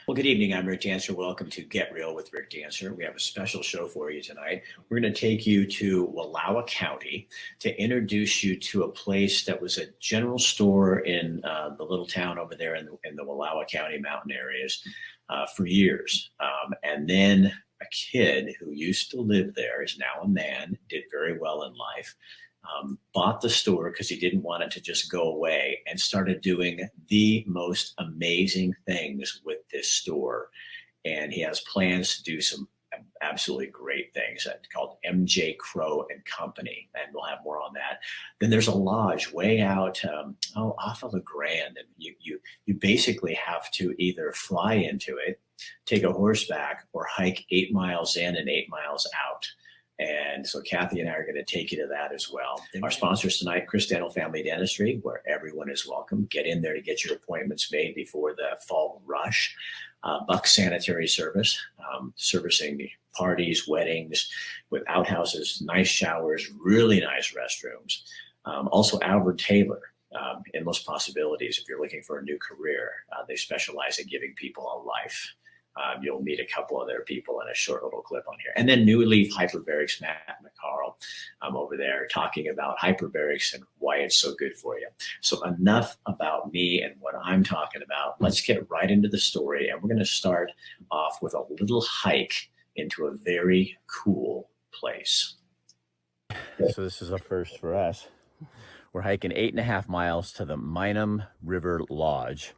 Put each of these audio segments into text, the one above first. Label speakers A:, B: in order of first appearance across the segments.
A: Well, good evening. I'm Rick Dancer. Welcome to Get Real with Rick Dancer. We have a special show for you tonight. We're going to take you to Wallowa County to introduce you to a place that was a general store in the little town over there in the Wallowa County mountain areas for years. And then a kid who used to live there is now a man, did very well in life. Bought the store because he didn't want it to just go away and started doing the most amazing things with this store. And he has plans to do some absolutely great things called MJ Crow and Company. And we'll have more on that. Then there's a lodge way out off of the Grand. And you basically have to either fly into it, take a horseback, or hike 8 miles in and 8 miles out. And so Kathy and I are going to take you to that as well. Our sponsors tonight, Chris Dental Family Dentistry, where everyone is welcome. Get in there to get your appointments made before the fall rush. Buck Sanitary Service, servicing parties, weddings with outhouses, nice showers, really nice restrooms. Also Albert Taylor, Endless Possibilities if you're looking for a new career. They specialize in giving people a life. You'll meet a couple of their people in a short little clip on here. And then New Leaf Hyperbarics, Matt Mccarth, over there talking about hyperbarics and why it's so good for you. So enough about me and what I'm talking about. Let's get right into the story. And we're going to start off with a little hike into a very cool place.
B: So this is a first for us. We're hiking 8.5 miles to the Minam River Lodge.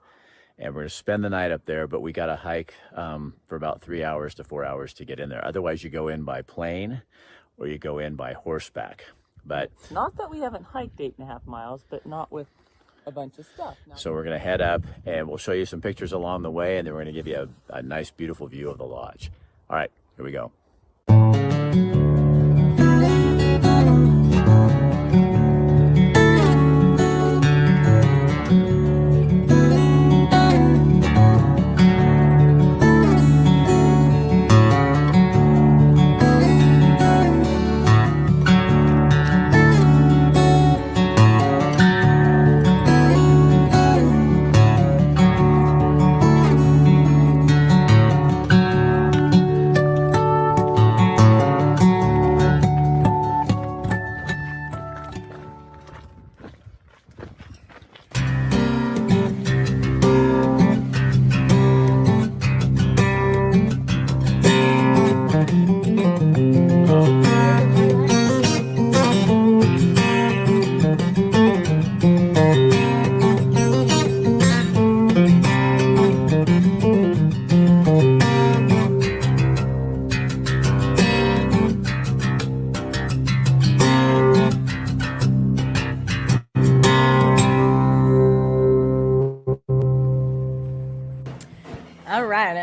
B: And we're going to spend the night up there, but we got to hike for about 3 hours to 4 hours to get in there. Otherwise, you go in by plane or you go in by horseback. But
C: not that we haven't hiked 8.5 miles, but not with a bunch of stuff.
B: So we're going to head up and we'll show you some pictures along the way, and then we're going to give you a nice, beautiful view of the lodge. All right, here we go.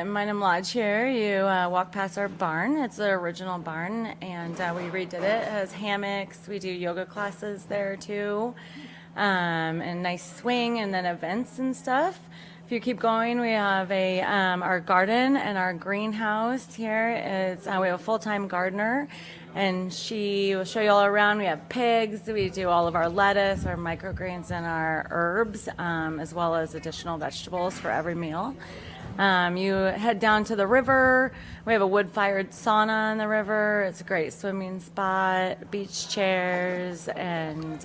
D: Minam Lodge here. You walk past our barn. It's the original barn, and we redid it. It has hammocks. We do yoga classes there too, and nice swing, and then events and stuff. If you keep going, we have our garden and our greenhouse here. We have a full-time gardener, and she will show you all around. We have pigs. We do all of our lettuce, our microgreens, and our herbs, as well as additional vegetables for every meal. You head down to the river. We have a wood-fired sauna in the river. It's a great swimming spot, beach chairs, and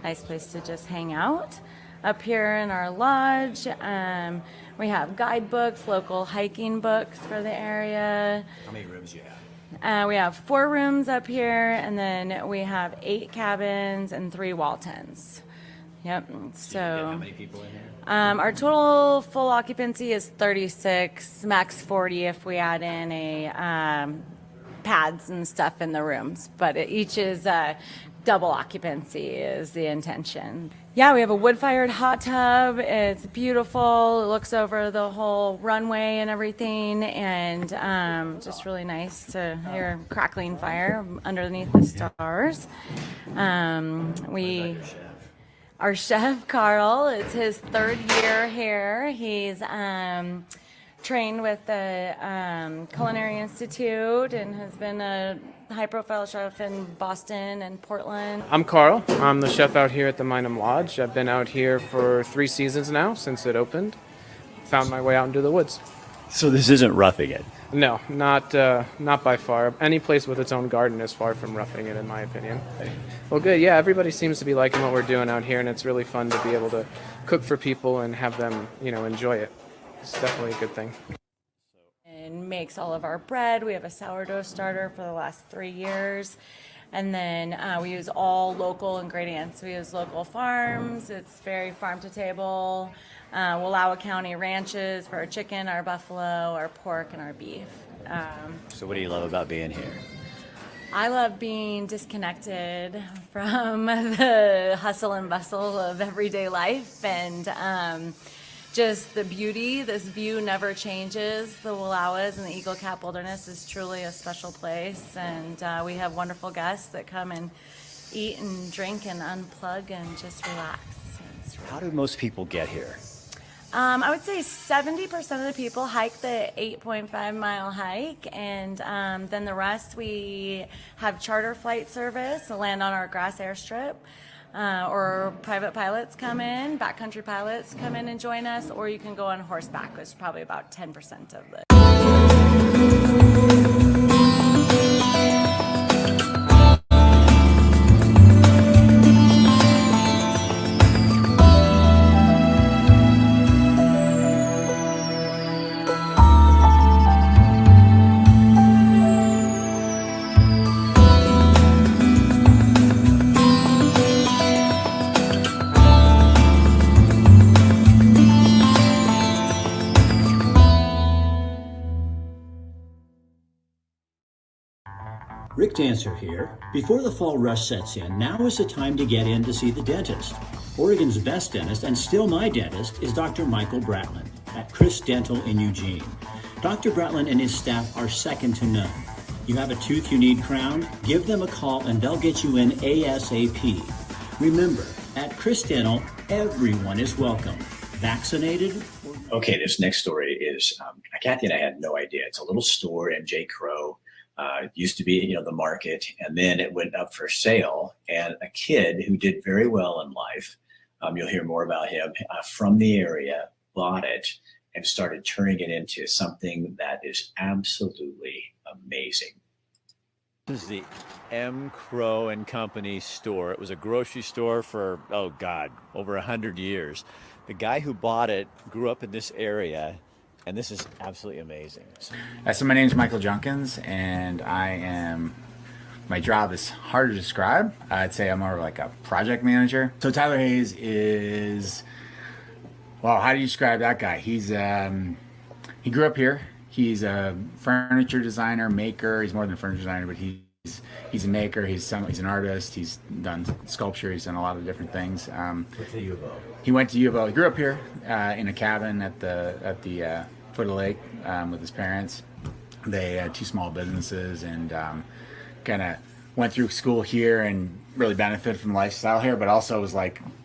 D: nice place to just hang out. Up here in our lodge, we have guidebooks, local hiking books for the area.
A: How many rooms do you have?
D: We have 4 rooms up here, and then we have 8 cabins and 3 wall tents. Yep. So
A: how many people in here?
D: Our total full occupancy is 36, max 40 if we add in pads and stuff in the rooms. But each is double occupancy is the intention. Yeah, we have a wood-fired hot tub. It's beautiful. It looks over the whole runway and everything, and just really nice to hear crackling fire underneath the stars. Our chef, Carl, it's his 3rd year here. He's trained with the Culinary Institute and has been a high-profile chef in Boston and Portland.
E: I'm Carl. I'm the chef out here at the Minam Lodge. I've been out here for 3 seasons now since it opened. Found my way out into the woods.
B: So this isn't roughing it.
E: No, not by far. Any place with its own garden is far from roughing it, in my opinion. Well, good. Yeah, everybody seems to be liking what we're doing out here, and it's really fun to be able to cook for people and have them, enjoy it. It's definitely a good thing.
D: And makes all of our bread. We have a sourdough starter for the last 3 years. And then we use all local ingredients. We use local farms. It's very farm to table. Wallowa County ranches for our chicken, our buffalo, our pork, and our beef.
B: So what do you love about being here?
D: I love being disconnected from the hustle and bustle of everyday life, and just the beauty. This view never changes. The Wallowas and the Eagle Cap Wilderness is truly a special place, and we have wonderful guests that come and eat and drink and unplug and just relax.
B: How do most people get here?
D: I would say 70% of the people hike the 8.5-mile hike, and then the rest we have charter flight service, land on our grass airstrip, or private pilots come in, backcountry pilots come in and join us, or you can go on horseback, which is probably about 10% of the.
A: Rick Dancer here. Before the fall rush sets in, now is the time to get in to see the dentist. Oregon's best dentist, and still my dentist, is Dr. Michael Bratlin at Chris Dental in Eugene. Dr. Bratlin and his staff are second to none. You have a tooth you need crowned? Give them a call and they'll get you in ASAP. Remember, at Chris Dental, everyone is welcome. Vaccinated? Okay, this next story is, Kathy and I had no idea. It's a little store in J. Crow. It used to be, the market, and then it went up for sale. And a kid who did very well in life, you'll hear more about him, from the area, bought it and started turning it into something that is absolutely amazing.
B: This is the M. Crow and Company store. It was a grocery store for, over 100 years. The guy who bought it grew up in this area, and this is absolutely amazing.
F: So my name is Michael Jenkins, and my job is hard to describe. I'd say I'm more like a project manager. So Tyler Hayes is, how do you describe that guy? He grew up here. He's a furniture designer, maker. He's more than a furniture designer, but he's a maker. He's an artist. He's done sculpture. He's done a lot of different things.
B: What's the U of O?
F: He went to U of O. He grew up here in a cabin at the foot of the lake with his parents. They had 2 small businesses, and kind of went through school here and really benefited from the lifestyle here, but also was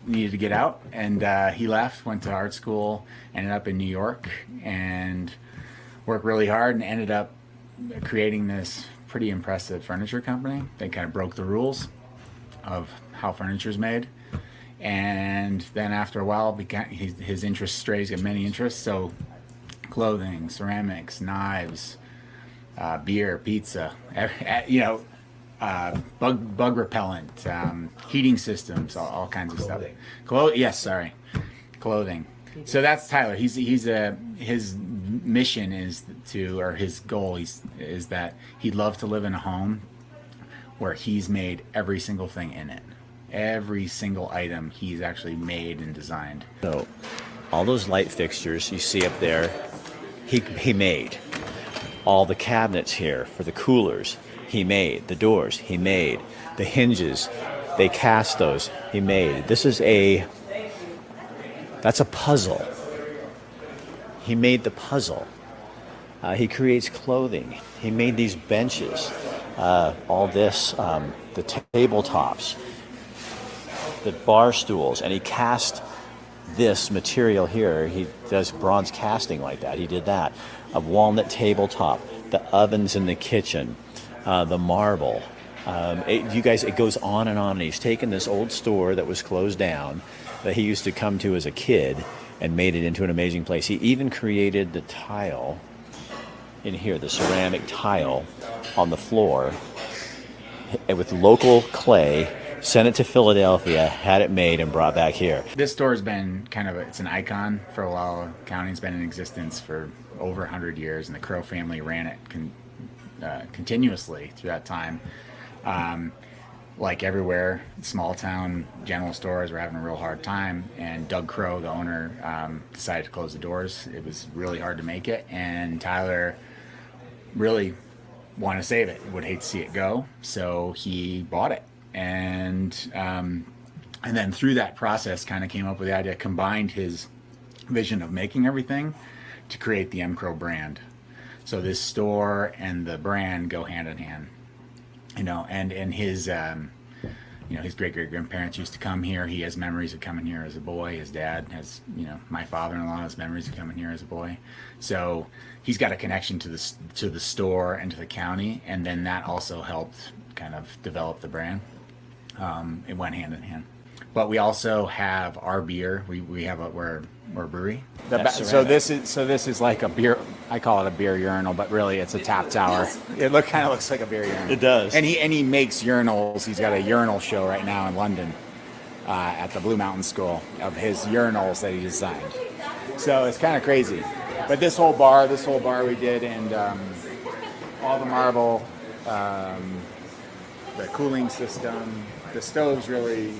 F: needed to get out. And he left, went to art school, ended up in New York, and worked really hard, and ended up creating this pretty impressive furniture company. They kind of broke the rules of how furniture is made. And then after a while, his interest strays, got many interests. So clothing, ceramics, knives, beer, pizza, bug repellent, heating systems, all kinds of stuff. Clothing. So that's Tyler. His mission is his goal is that he'd love to live in a home where he's made every single thing in it. Every single item he's actually made and designed.
B: So all those light fixtures you see up there, he made. All the cabinets here for the coolers, he made. The doors, he made. The hinges, they cast those, he made. That's a puzzle. He made the puzzle. He creates clothing. He made these benches, all this, the tabletops, the bar stools, and he cast this material here. He does bronze casting like that. He did that. A walnut tabletop, the ovens in the kitchen, the marble. It goes on and on. And he's taken this old store that was closed down that he used to come to as a kid and made it into an amazing place. He even created the tile in here, the ceramic tile on the floor, and with local clay, sent it to Philadelphia, had it made, and brought back here.
F: This store has been it's an icon for Wallowa County. It's been in existence for over 100 years, and the Crow family ran it continuously through that time. Like everywhere, small town general stores were having a real hard time, and Doug Crow, the owner, decided to close the doors. It was really hard to make it, and Tyler really wanted to save it, would hate to see it go, so he bought it. And then through that process kind of came up with the idea, combined his vision of making everything to create the Mccarth brand. So this store and the brand go hand in hand, and his his great-great-grandparents used to come here. He has memories of coming here as a boy. His dad has, my father-in-law has memories of coming here as a boy. So he's got a connection to the store and to the county, and then that also helped kind of develop the brand. It went hand in hand. But we also have our beer. We're a brewery. So this is like a beer. I call it a beer urinal, but really it's a tap tower. It kind of looks like a beer urinal.
B: It does.
F: And he makes urinals. He's got a urinal show right now in London at the Blue Mountain School of his urinals that he designed. So it's kind of crazy. But this whole bar we did, and all the marble, the cooling system, the stoves really.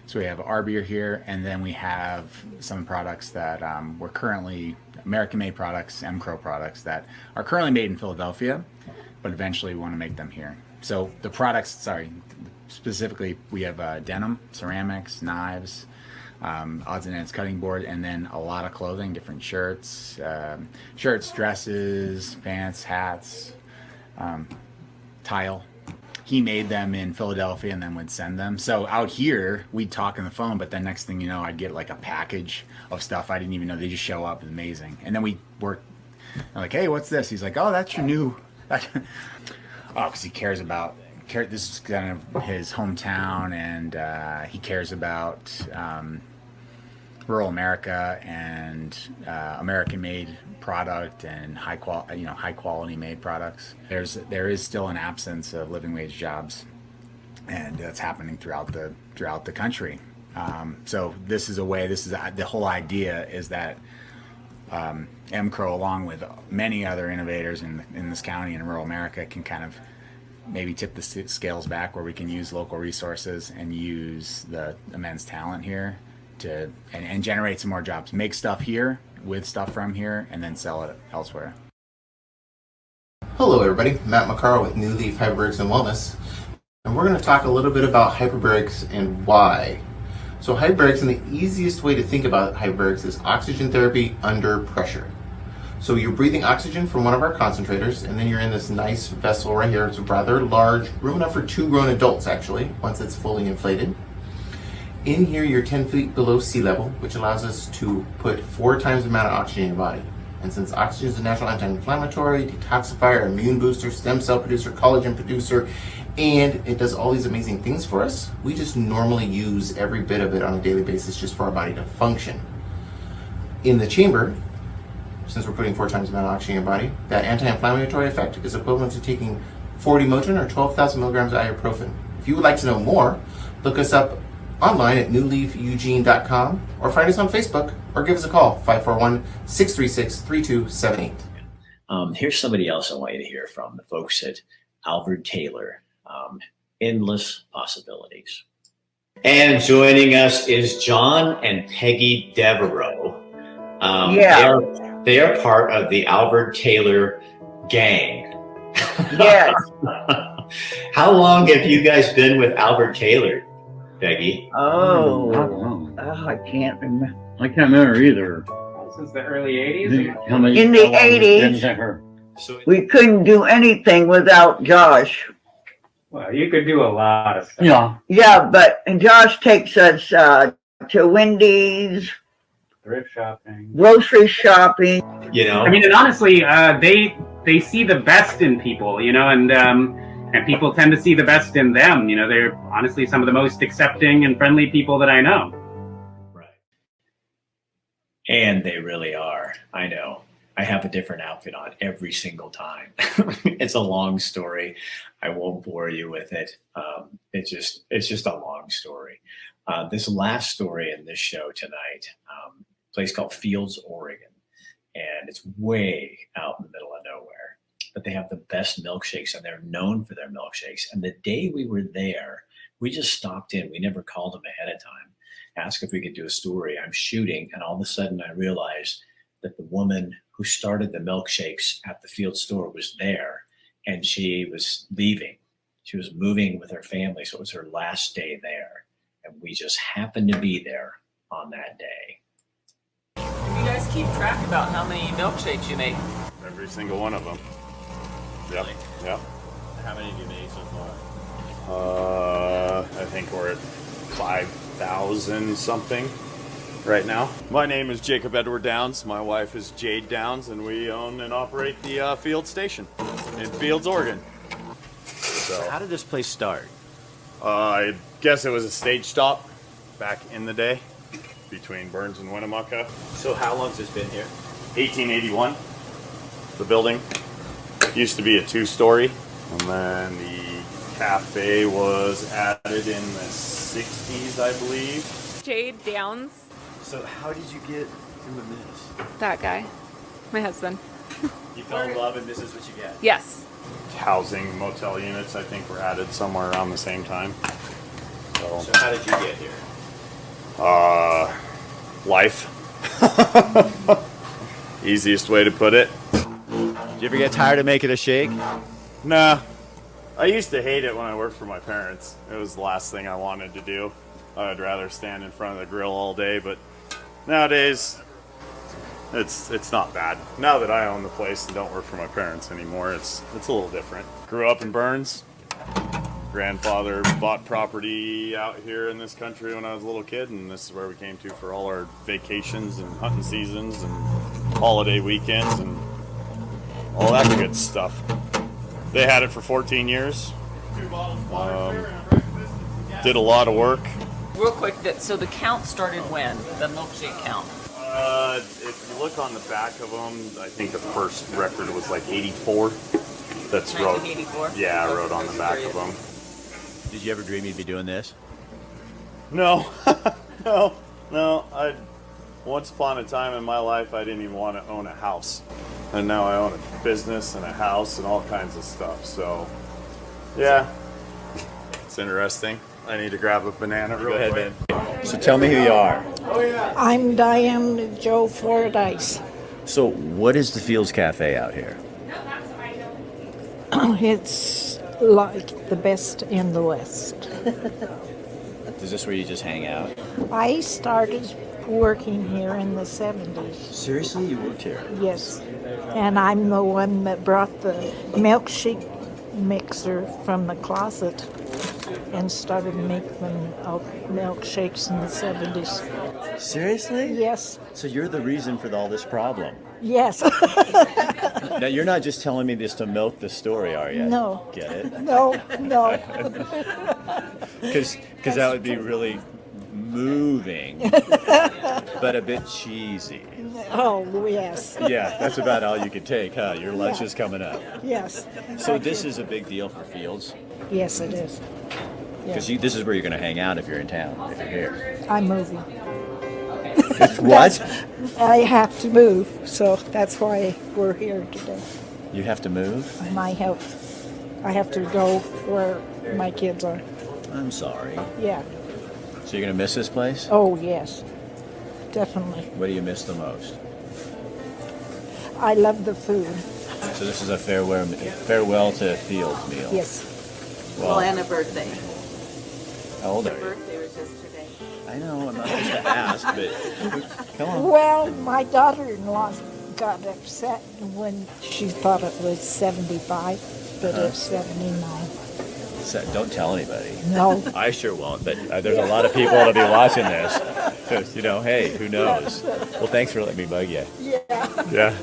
F: So we have our beer here, and then we have some products that we're currently American-made products, Mccarth products that are currently made in Philadelphia, but eventually we want to make them here. So the products, specifically we have denim, ceramics, knives, odds and ends cutting board, and then a lot of clothing, different shirts, dresses, pants, hats, tile. He made them in Philadelphia and then would send them. So out here, we'd talk on the phone, but then next thing you know, I'd get like a package of stuff I didn't even know. They just show up. It's amazing. And then we work. I'm like, hey, what's this? He's like, oh, that's your new. Because he cares about. This is kind of his hometown, and he cares about rural America and American-made product and high quality made products. There is still an absence of living wage jobs, and that's happening throughout the country. So this is a way. The whole idea is that Mccarth, along with many other innovators in this county and rural America, can kind of maybe tip the scales back, where we can use local resources and use the immense talent here and generate some more jobs. Make stuff here with stuff from here, and then sell it elsewhere.
G: Hello everybody, Matt Mccarth with New Leaf Hyperbarics and Wellness, and we're going to talk a little bit about hyperbarics and why. So hyperbarics, and the easiest way to think about hyperbarics is oxygen therapy under pressure. So you're breathing oxygen from one of our concentrators, and then you're in this nice vessel right here. It's rather large, room enough for 2 grown adults actually, once it's fully inflated. In here, you're 10 feet below sea level, which allows us to put 4 times the amount of oxygen in your body. And since oxygen is a natural anti-inflammatory, detoxifier, immune booster, stem cell producer, collagen producer, and it does all these amazing things for us, we just normally use every bit of it on a daily basis just for our body to function. In the chamber, since we're putting 4 times the amount of oxygen in your body, that anti-inflammatory effect is equivalent to taking 40 Motrin or 12,000 milligrams of ibuprofen. If you would like to know more, look us up online at newleafeugene.com, or find us on Facebook, or give us a call, 541-636-3278.
A: Here's somebody else I want you to hear from, the folks at Albert Taylor. Endless possibilities. And joining us is John and Peggy Devereaux. They are part of the Albert Taylor gang.
H: Yes.
A: How long have you guys been with Albert Taylor, Peggy?
H: I can't remember.
I: I can't remember either.
E: Since the early 80s?
H: In the 80s,
A: So
H: we couldn't do anything without Josh.
E: Well, you could do a lot of stuff.
I: Yeah.
H: Yeah, but Josh takes us to Wendy's,
E: Thrift shopping.
H: grocery shopping.
A: you know,
J: I mean, and honestly, they see the best in people, and people tend to see the best in them. They're honestly some of the most accepting and friendly people that I know.
A: right. And they really are. I know. I have a different outfit on every single time. It's a long story. I won't bore you with it. It's just a long story. This last story in this show tonight, place called Fields, Oregon, and it's way out in the middle of nowhere. But they have the best milkshakes, and they're known for their milkshakes. And the day we were there, we just stopped in. We never called them ahead of time, asked if we could do a story. I'm shooting, and all of a sudden I realized that the woman who started the milkshakes at the Field store was there, and she was leaving. She was moving with her family, so it was her last day there. And we just happened to be there on that day.
C: Do you guys keep track about how many milkshakes you make?
I: Every single one of them. Yep. Yep.
B: How many do you make so far?
I: I think we're at 5,000 something right now. My name is Jacob Edward Downs. My wife is Jade Downs, and we own and operate the Field Station in Fields, Oregon. So
B: How did this place start?
I: I guess it was a stage stop back in the day between Burns and Winnemucca.
B: So how long has this been here?
I: 1881. The building used to be a 2-story, and then the cafe was added in the 60s, I believe.
K: Jade Downs,
B: So how did you get doing this?
K: that guy, my husband.
B: You fell in love and this is what you get?
K: Yes.
I: Housing motel units, I think, were added somewhere around the same time.
B: So how did you get here?
I: Life. Easiest way to put it.
B: Did you ever get tired of making a shake?
I: Nah. I used to hate it when I worked for my parents. It was the last thing I wanted to do. I'd rather stand in front of the grill all day, but nowadays it's not bad. Now that I own the place and don't work for my parents anymore, it's a little different. Grew up in Burns. Grandfather bought property out here in this country when I was a little kid, and this is where we came to for all our vacations and hunting seasons and holiday weekends and all that good stuff. They had it for 14 years. Did a lot of work.
C: Real quick, so the count started when? The milkshake count?
I: If you look on the back of them, I think the first record was like 84. That's wrote.
C: 1984?
I: Yeah, I wrote on the back of them.
B: Did you ever dream you'd be doing this?
I: No, no. Once upon a time in my life, I didn't even want to own a house, and now I own a business and a house and all kinds of stuff. So, yeah, it's interesting. I need to grab a banana real quick.
B: Go ahead, man. So tell me who you are.
L: I'm Diane Joe Fordyce.
B: So what is the Fields Cafe out here?
L: It's like the best in the West.
B: Is this where you just hang out?
L: I started working here in the 70s.
B: Seriously? You worked here?
L: Yes. And I'm the one that brought the milkshake mixer from the closet and started making milkshakes in the 70s.
B: Seriously?
L: Yes.
B: So you're the reason for all this problem?
L: Yes.
B: Now, you're not just telling me this to milk the story, are you?
L: No.
B: Get it?
L: No.
B: Because that would be really moving, but a bit cheesy.
L: Oh, yes.
B: Yeah, that's about all you can take, huh? Your lunch is coming up.
L: Yes.
B: So this is a big deal for Fields?
L: Yes, it is.
B: Because this is where you're going to hang out if you're in town, if you're here.
L: I'm moving.
B: What?
L: I have to move, so that's why we're here today.
B: You have to move?
L: My health. I have to go where my kids are.
B: I'm sorry.
L: Yeah.
B: So you're going to miss this place?
L: Oh, yes. Definitely.
B: What do you miss the most?
L: I love the food.
B: So this is a farewell to Fields meal.
L: Yes.
B: Well,
K: and a birthday.
B: how old are you?
K: Birthday was yesterday.
B: I know, I'm not supposed to ask, but come on.
L: Well, my daughter-in-law got upset when she thought it was 75, but it's 79.
B: Don't tell anybody.
L: No.
B: I sure won't, but there's a lot of people that'll be watching this. So, hey, who knows? Well, thanks for letting me bug you.
L: Yeah.
I: Yeah.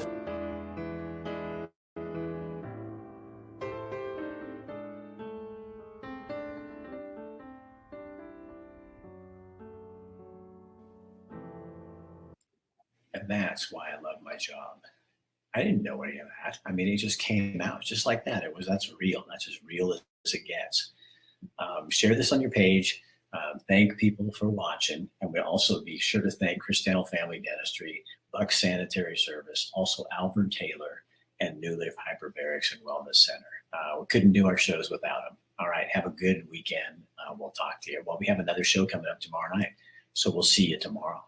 A: And that's why I love my job. I didn't know any of that. I mean, it just came out just like that. That's real. That's as real as it gets. Share this on your page. Thank people for watching. And we'll also be sure to thank Cristiano Family Dentistry, Buck Sanitary Service, also Alvin Taylor, and New Leaf Hyperbarics and Wellness Center. We couldn't do our shows without them. All right. Have a good weekend. We'll talk to you. Well, we have another show coming up tomorrow night. So we'll see you tomorrow.